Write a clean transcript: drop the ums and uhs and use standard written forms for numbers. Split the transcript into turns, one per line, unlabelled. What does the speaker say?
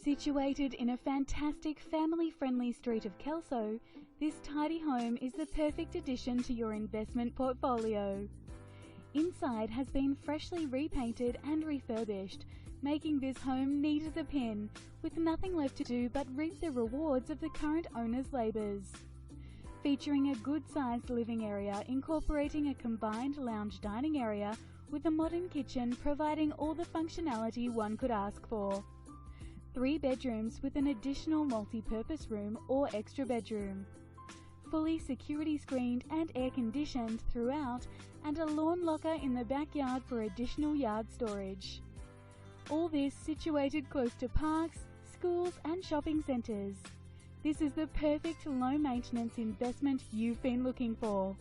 Situated in a fantastic family-friendly street of Kelso, this tidy home is the perfect addition to your investment portfolio. Inside has been freshly repainted and refurbished, making this home neat as a pin, with nothing left to do but reap the rewards of the current owner's labours. Featuring a good-sized living area incorporating a combined lounge dining area with a modern kitchen providing all the functionality one could ask for. 3 bedrooms with an additional multi-purpose room or extra bedroom. Fully security screened and air conditioned throughout, and a lawn locker in the backyard for additional yard storage. All this situated close to parks, schools and shopping centres. This is the perfect low maintenance investment you've been looking for.